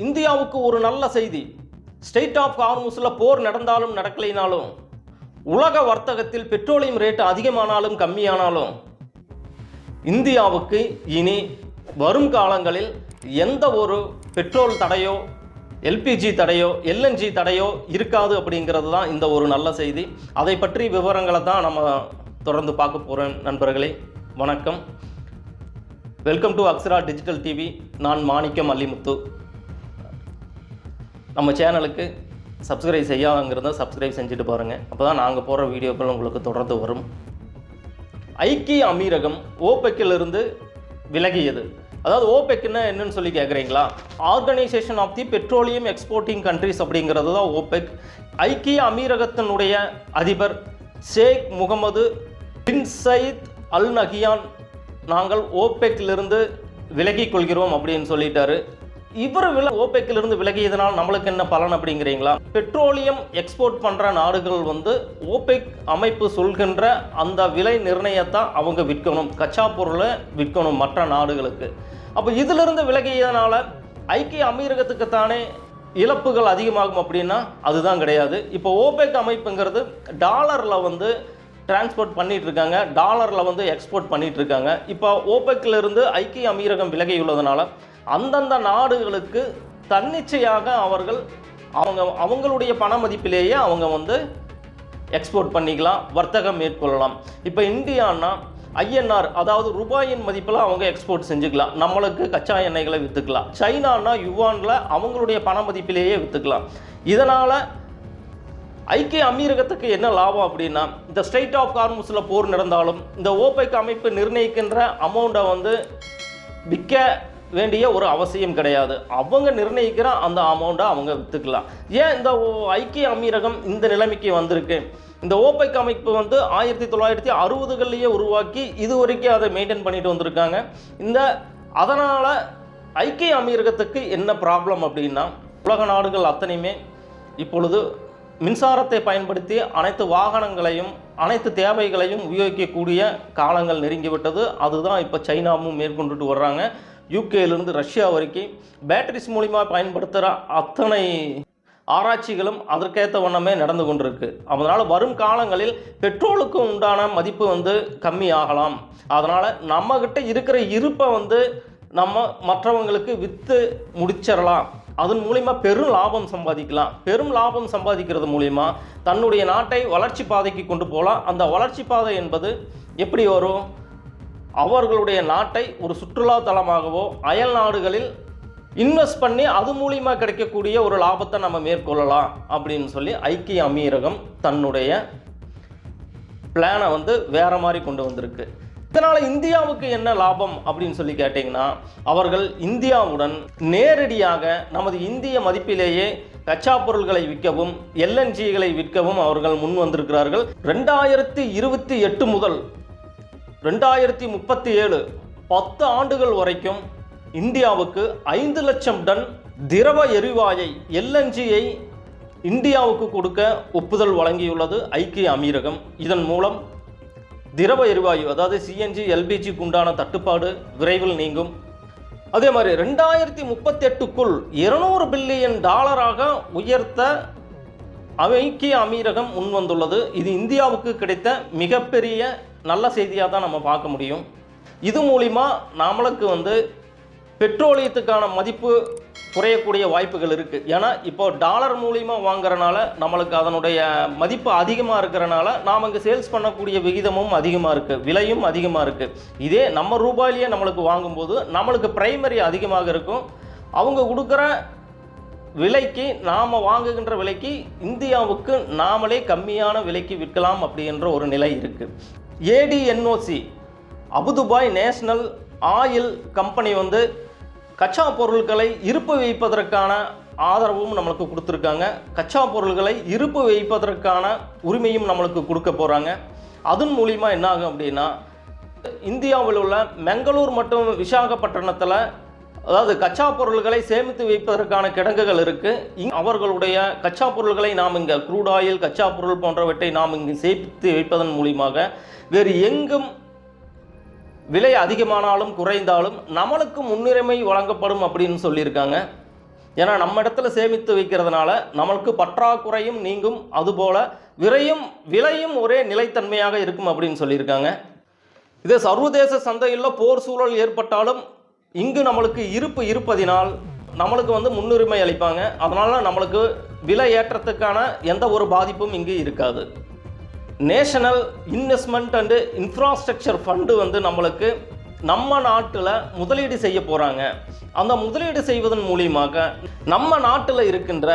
இந்தியாவுக்கு ஒரு நல்ல செய்தி. ஸ்டேட் ஆஃப் ஹார்முஸில் போர் நடந்தாலும் நடக்கலைனாலும், உலக வர்த்தகத்தில் பெட்ரோலியம் ரேட் அதிகமானாலும் கம்மியானாலும், இந்தியாவுக்கு இனி வரும் காலங்களில் எந்த ஒரு பெட்ரோல் தடையோ, எல்பிஜி தடையோ, எல்என்ஜி தடையோ இருக்காது அப்படிங்கிறது தான் இந்த ஒரு நல்ல செய்தி. அதை பற்றி விவரங்களை தான் நம்ம தொடர்ந்து பார்க்க போகிறோம். நண்பர்களே வணக்கம், welcome to Akshara digital TV. நான் மாணிக்கம் அல்லிமுத்து. நம்ம சேனலுக்கு சப்ஸ்கிரைப் செய்யாங்கிறத சப்ஸ்கிரைப் செஞ்சுட்டு பாருங்கள். அப்போ தான் நாங்கள் போடுற வீடியோக்கள் உங்களுக்கு தொடர்ந்து வரும். ஐக்கிய அமீரகம் ஓபெக்கிலிருந்து விலகியது. அதாவது ஓபெக்னா என்னன்னு சொல்லி கேட்குறீங்களா? Organisation of the petroleum exporting countries அப்படிங்கிறது தான் ஓபெக். ஐக்கிய அமீரகத்தினுடைய அதிபர் Sheikh Mohamed bin Zayed Al Nahyan நாங்கள் ஓபெக்கிலிருந்து விலகிக் கொள்கிறோம் அப்படின்னு சொல்லிட்டாரு. இவர் ஓபெக்கிலிருந்து விலகியதனால் நம்மளுக்கு என்ன பலன் அப்படிங்கிறீங்களா? பெட்ரோலியம் எக்ஸ்போர்ட் பண்ணுற நாடுகள் ஓபெக் அமைப்பு சொல்கின்ற அந்த விலை நிர்ணயத்தான் அவங்க விற்கணும், கச்சா பொருளை விற்கணும் மற்ற நாடுகளுக்கு. அப்போ இதிலிருந்து விலகியதனால ஐக்கிய அமீரகத்துக்குத்தானே இழப்புகள் அதிகமாகும் அப்படின்னா அதுதான் கிடையாது. இப்போ ஓபெக் அமைப்புங்கிறது டாலரில் டிரான்ஸ்போர்ட் பண்ணிட்டு இருக்காங்க, டாலரில் எக்ஸ்போர்ட் பண்ணிட்டு இருக்காங்க. இப்போ ஓபெக்கிலிருந்து ஐக்கிய அமீரகம் விலகியுள்ளதுனால அந்தந்த நாடுகளுக்கு தன்னிச்சையாக அவங்களுடைய பண மதிப்பிலேயே அவங்க எக்ஸ்போர்ட் பண்ணிக்கலாம், வர்த்தகம் மேற்கொள்ளலாம். இப்போ இந்தியான்னா ஐஎன்ஆர், அதாவது ரூபாயின் மதிப்பில் அவங்க எக்ஸ்போர்ட் செஞ்சுக்கலாம், நம்மளுக்கு கச்சா எண்ணெய்களை விற்றுக்கலாம். சைனானா யுவானில் அவங்களுடைய பண மதிப்பிலேயே விற்றுக்கலாம். இதனால் ஐக்கிய அமீரகத்துக்கு என்ன லாபம் அப்படின்னா, இந்த ஸ்ட்ரெய்ட் ஆஃப் ஹார்முஸில் போர் நடந்தாலும் இந்த ஓபெக் அமைப்பு நிர்ணயிக்கின்ற அமௌண்ட்டை விற்க வேண்டிய ஒரு அவசியம் கிடையாது. அவங்க நிர்ணயிக்கிற அந்த அமௌண்ட்டை அவங்க விற்றுக்கலாம். ஏன் இந்த ஐக்கிய அமீரகம் இந்த நிலைமைக்கு வந்திருக்கு? இந்த ஓபெக் அமைப்பு 1960களிலேயே உருவாக்கி இது வரைக்கும் அதை மெயின்டைன் பண்ணிட்டு வந்திருக்காங்க. அதனால் ஐக்கிய அமீரகத்துக்கு என்ன ப்ராப்ளம் அப்படின்னா, உலக நாடுகள் அத்தனையுமே இப்பொழுது மின்சாரத்தை பயன்படுத்தி அனைத்து வாகனங்களையும் அனைத்து தேவைகளையும் உபயோகிக்கக்கூடிய காலங்கள் நெருங்கிவிட்டது. அதுதான் இப்போ சைனாவும் மேற்கொண்டுட்டு வர்றாங்க. யூகேலேருந்து ரஷ்யா வரைக்கும் பேட்டரிஸ் மூலிமா பயன்படுத்துகிற அத்தனை ஆராய்ச்சிகளும் அதற்கேற்ற வண்ணமே நடந்து கொண்டிருக்கு. அதனால் வரும் காலங்களில் பெட்ரோலுக்கு உண்டான மதிப்பு கம்மி ஆகலாம். அதனால் நம்மக்கிட்ட இருக்கிற இருப்பை நம்ம மற்றவங்களுக்கு விற்று முடிச்சிடலாம். அதன் மூலிமா பெரும் லாபம் சம்பாதிக்கலாம். பெரும் லாபம் சம்பாதிக்கிறது மூலிமா தன்னுடைய நாட்டை வளர்ச்சி பாதைக்கு கொண்டு போகலாம். அந்த வளர்ச்சி பாதை என்பது எப்படி வரும்? அவர்களுடைய நாட்டை ஒரு சுற்றுலா தலமாகவோ அயல் நாடுகளில் இன்வெஸ்ட் பண்ணி அது மூலிமா கிடைக்கக்கூடிய ஒரு லாபத்தை நம்ம மேற்கொள்ளலாம் அப்படின்னு சொல்லி ஐக்கிய அமீரகம் தன்னுடைய பிளானை வேற மாதிரி கொண்டு வந்திருக்கு. இதனால் இந்தியாவுக்கு என்ன லாபம் அப்படின்னு சொல்லி கேட்டிங்கன்னா, அவர்கள் இந்தியாவுடன் நேரடியாக நமது இந்திய மதிப்பிலேயே கச்சா பொருள்களை விற்கவும் எல்என்ஜிகளை விற்கவும் அவர்கள் முன் வந்திருக்கிறார்கள். 2028 முதல் 2037 10 ஆண்டுகள் வரைக்கும் இந்தியாவுக்கு 5 லட்சம் டன் திரவ எரிவாயை எல்என்ஜியை இந்தியாவுக்கு கொடுக்க ஒப்புதல் வழங்கியுள்ளது ஐக்கிய அமீரகம். இதன் மூலம் திரவ எரிவாயு, அதாவது சிஎன்ஜி எல்பிஜிக்கு உண்டான தட்டுப்பாடு விரைவில் நீங்கும். அதே மாதிரி 2038க்குள் $200 பில்லியன் உயர்த்த ஐக்கிய அமீரகம் முன்வந்துள்ளது. இது இந்தியாவுக்கு கிடைத்த மிகப்பெரிய நல்ல செய்தியாக தான் நம்ம பார்க்க முடியும். இது மூலிமா நம்மளுக்கு பெட்ரோலியத்துக்கான மதிப்பு குறையக்கூடிய வாய்ப்புகள் இருக்குது. ஏன்னா இப்போ டாலர் மூலிமா வாங்குறனால நம்மளுக்கு அதனுடைய மதிப்பு அதிகமாக இருக்கிறனால நாம் இங்கே சேல்ஸ் பண்ணக்கூடிய விகிதமும் அதிகமாக இருக்குது, விலையும் அதிகமாக இருக்குது. இதே நம்ம ரூபாயிலேயே நம்மளுக்கு வாங்கும்போது நம்மளுக்கு பிரைமரி அதிகமாக இருக்கும். அவங்க கொடுக்குற விலைக்கு நாம் வாங்குகின்ற விலைக்கு இந்தியாவுக்கு நாமளே கம்மியான விலைக்கு விற்கலாம் அப்படின்ற ஒரு நிலை இருக்குது. ஏடிஎன்ஓசி அபுதுபாய் நேஷனல் ஆயில் கம்பெனி கச்சா பொருட்களை இருப்பு வைப்பதற்கான ஆதரவும் நம்மளுக்கு கொடுத்துருக்காங்க. கச்சா பொருள்களை இருப்பு வைப்பதற்கான உரிமையும் நம்மளுக்கு கொடுக்க போகிறாங்க. அதன் மூலிமா என்ன ஆகும் அப்படின்னா, இந்தியாவில் உள்ள பெங்களூர் மற்றும் விசாகப்பட்டினத்தில் அதாவது கச்சா பொருள்களை சேமித்து வைப்பதற்கான கிடங்குகள் இருக்குது. அவர்களுடைய கச்சா பொருள்களை நாம் இங்கே க்ரூட் ஆயில், கச்சா பொருள் போன்றவற்றை நாம் இங்கு சேமித்து வைப்பதன் மூலியமாக வேறு எங்கும் விலை அதிகமானாலும் குறைந்தாலும் நம்மளுக்கு முன்னுரிமை வழங்கப்படும் அப்படின்னு சொல்லியிருக்காங்க. ஏன்னா நம்ம இடத்துல சேமித்து வைக்கிறதுனால நம்மளுக்கு பற்றாக்குறையும் நீங்கும், அதுபோல் விலையும் ஒரே நிலைத்தன்மையாக இருக்கும் அப்படின்னு சொல்லியிருக்காங்க. இதே சர்வதேச சந்தையில் போர் சூழல் ஏற்பட்டாலும் இங்கு நம்மளுக்கு இருப்பதினால் நம்மளுக்கு முன்னுரிமை அளிப்பாங்க. அதனால் நம்மளுக்கு விலை ஏற்றத்துக்கான எந்த ஒரு பாதிப்பும் இங்கு இருக்காது. National investment and infrastructure fund நம்மளுக்கு நம்ம நாட்டில் முதலீடு செய்ய போகிறாங்க. அந்த முதலீடு செய்வதன் மூலியமாக நம்ம நாட்டில் இருக்கின்ற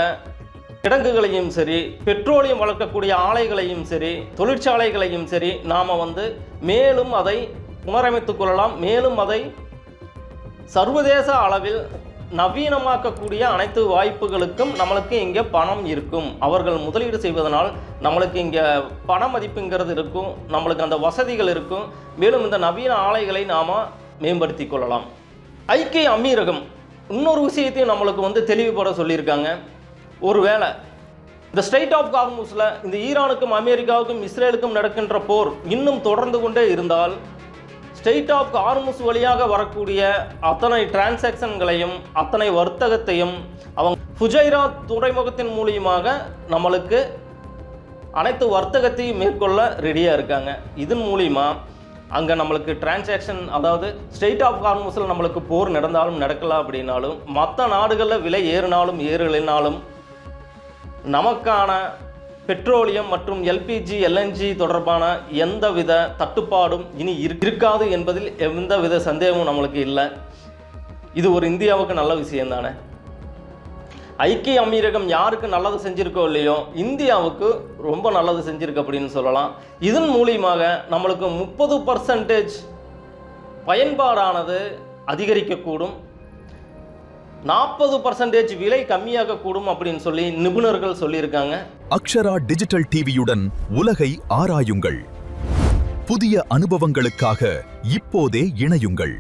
கிடங்குகளையும் சரி, பெட்ரோலியம் வளர்க்கக்கூடிய ஆலைகளையும் சரி, தொழிற்சாலைகளையும் சரி நாம் மேலும் அதை புனரமைத்து கொள்ளலாம். மேலும் அதை சர்வதேச அளவில் நவீனமாக்கக்கூடிய அனைத்து வாய்ப்புகளுக்கும் நம்மளுக்கு இங்கே பணம் இருக்கும். அவர்கள் முதலீடு செய்வதனால் நம்மளுக்கு இங்கே பண மதிப்புங்கிறது இருக்கும், நம்மளுக்கு அந்த வசதிகள் இருக்கும். மேலும் இந்த நவீன ஆலைகளை நாம் மேம்படுத்தி கொள்ளலாம். ஐக்கிய அமீரகம் இன்னொரு விஷயத்தையும் நம்மளுக்கு தெளிவுபட சொல்லியிருக்காங்க. ஒருவேளை இந்த ஸ்ட்ரெய்ட் ஆஃப் ஹார்முஸில் இந்த ஈரானுக்கும் அமெரிக்காவுக்கும் இஸ்ரேலுக்கும் நடக்கின்ற போர் இன்னும் தொடர்ந்து கொண்டே இருந்தால் ஸ்ட்ரெய்ட் ஆஃப் ஹார்முஸ் வழியாக வரக்கூடிய அத்தனை டிரான்சாக்ஷன்களையும் அத்தனை வர்த்தகத்தையும் அவங்க ஃபுஜைரா துறைமுகத்தின் மூலியமாக நம்மளுக்கு அனைத்து வர்த்தகத்தையும் மேற்கொள்ள ரெடியாக இருக்காங்க. இதன் மூலிமா அங்கே நம்மளுக்கு டிரான்சாக்ஷன், அதாவது ஸ்ட்ரெய்ட் ஆஃப் ஹார்முஸில் நம்மளுக்கு போர் நடந்தாலும் நடக்கலாம் அப்படின்னாலும், மற்ற நாடுகளில் விலை ஏறினாலும் ஏறலினாலும் நமக்கான பெட்ரோலியம் மற்றும் எல்பிஜி எல்என்ஜி தொடர்பான எந்தவித தட்டுப்பாடும் இனி இருக்காது என்பதில் எந்தவித சந்தேகமும் நம்மளுக்கு இல்லை. இது ஒரு இந்தியாவுக்கு நல்ல விஷயம் தானே. ஐக்கிய அமீரகம் யாருக்கு நல்லது செஞ்சிருக்கோ இல்லையோ, இந்தியாவுக்கு ரொம்ப நல்லது செஞ்சிருக்கு அப்படின்னு சொல்லலாம். இதன் மூலியமாக நம்மளுக்கு 30% பயன்பாடானது அதிகரிக்கக்கூடும், 40% விலை கம்மியாக கூடும் அப்படின்னு சொல்லி நிபுணர்கள் சொல்லியிருக்காங்க. அக்ஷரா டிஜிட்டல் டிவியுடன் உலகை ஆராயுங்கள். புதிய அனுபவங்களுக்காக இப்போதே இணையுங்கள்.